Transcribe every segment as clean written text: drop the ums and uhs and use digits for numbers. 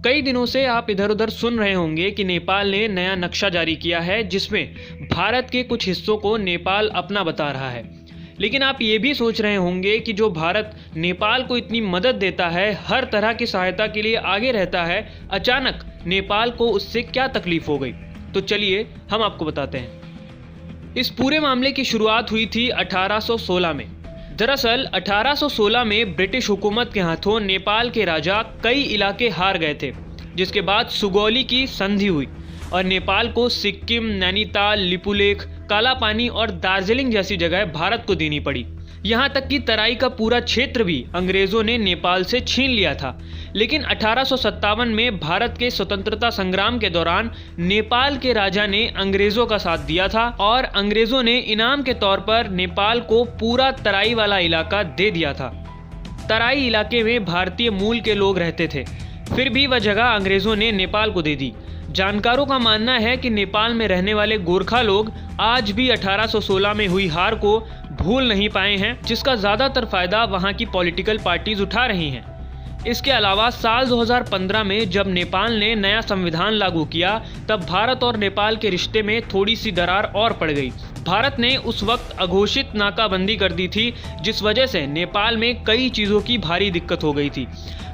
कई दिनों से आप इधर उधर सुन रहे होंगे कि नेपाल ने नया नक्शा जारी किया है जिसमें भारत के कुछ हिस्सों को नेपाल अपना बता रहा है। लेकिन आप ये भी सोच रहे होंगे कि जो भारत नेपाल को इतनी मदद देता है, हर तरह की सहायता के लिए आगे रहता है, अचानक नेपाल को उससे क्या तकलीफ हो गई? तो चलिए हम आपको बताते हैं। इस पूरे मामले की शुरुआत हुई थी 1816 में। दरअसल 1816 में ब्रिटिश हुकूमत के हाथों नेपाल के राजा कई इलाके हार गए थे, जिसके बाद सुगौली की संधि हुई और नेपाल को सिक्किम, नैनीताल, लिपुलेख, काला पानी और दार्जिलिंग जैसी जगह भारत को देनी पड़ी। यहाँ तक कि तराई का पूरा क्षेत्र भी अंग्रेजों ने नेपाल से छीन लिया था। लेकिन 1857 में भारत के स्वतंत्रता संग्राम के दौरान नेपाल के राजा ने अंग्रेजों का साथ दिया था और अंग्रेजों ने इनाम के तौर पर नेपाल को पूरा तराई वाला इलाका दे दिया था। तराई इलाके में भारतीय मूल के लोग रहते थे, फिर भी वह जगह अंग्रेजों ने नेपाल को दे दी। जानकारों का मानना है कि नेपाल में रहने वाले गोरखा लोग आज भी 1816 में हुई हार को भूल नहीं पाए हैं, जिसका ज़्यादातर फायदा वहां की पॉलिटिकल पार्टीज उठा रही हैं। इसके अलावा साल 2015 में जब नेपाल ने नया संविधान लागू किया, तब भारत और नेपाल के रिश्ते में थोड़ी सी दरार और पड़ गई। भारत ने उस वक्त अघोषित नाकाबंदी कर दी थी, जिस वजह से नेपाल में कई चीज़ों की भारी दिक्कत हो गई थी।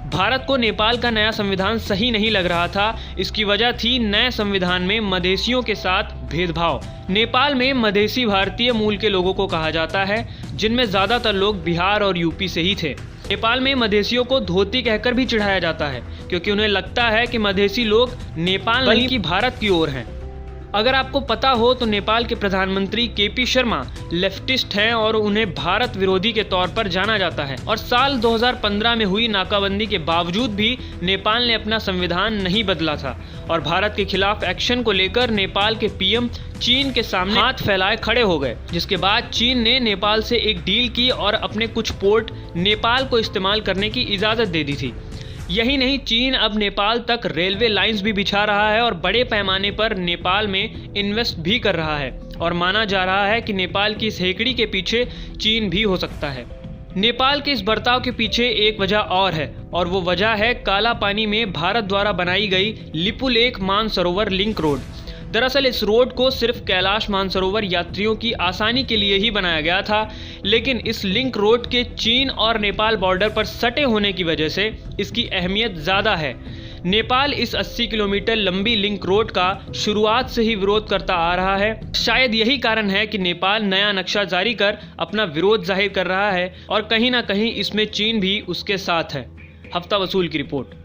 भारत को नेपाल का नया संविधान सही नहीं लग रहा था। इसकी वजह थी नए संविधान में मधेसियों के साथ भेदभाव। नेपाल में मधेसी भारतीय मूल के लोगों को कहा जाता है, जिनमें ज़्यादातर लोग बिहार और यूपी से ही थे। नेपाल में मधेसियों को धोती कहकर भी चिढ़ाया जाता है, क्योंकि उन्हें लगता है कि मधेसी लोग नेपाल नहीं कि भारत की ओर हैं। अगर आपको पता हो तो नेपाल के प्रधानमंत्री केपी शर्मा लेफ्टिस्ट हैं और उन्हें भारत विरोधी के तौर पर जाना जाता है। और साल 2015 में हुई नाकाबंदी के बावजूद भी नेपाल ने अपना संविधान नहीं बदला था और भारत के खिलाफ एक्शन को लेकर नेपाल के पीएम चीन के सामने हाथ फैलाए खड़े हो गए, जिसके बाद चीन ने नेपाल से एक डील की और अपने कुछ पोर्ट नेपाल को इस्तेमाल करने की इजाज़त दे दी थी। यही नहीं, चीन अब नेपाल तक रेलवे लाइंस भी बिछा रहा है और बड़े पैमाने पर नेपाल में इन्वेस्ट भी कर रहा है और माना जा रहा है कि नेपाल की इस हेकड़ी के पीछे चीन भी हो सकता है। नेपाल के इस बर्ताव के पीछे एक वजह और है और वो वजह है काला पानी में भारत द्वारा बनाई गई लिपुलेख मानसरोवर लिंक रोड। दरअसल इस रोड को सिर्फ कैलाश मानसरोवर यात्रियों की आसानी के लिए ही बनाया गया था, लेकिन इस लिंक रोड के चीन और नेपाल बॉर्डर पर सटे होने की वजह से इसकी अहमियत ज़्यादा है। नेपाल इस 80 किलोमीटर लंबी लिंक रोड का शुरुआत से ही विरोध करता आ रहा है। शायद यही कारण है कि नेपाल नया नक्शा जारी कर अपना विरोध जाहिर कर रहा है और कहीं ना कहीं इसमें चीन भी उसके साथ है। हफ्ता वसूल की रिपोर्ट।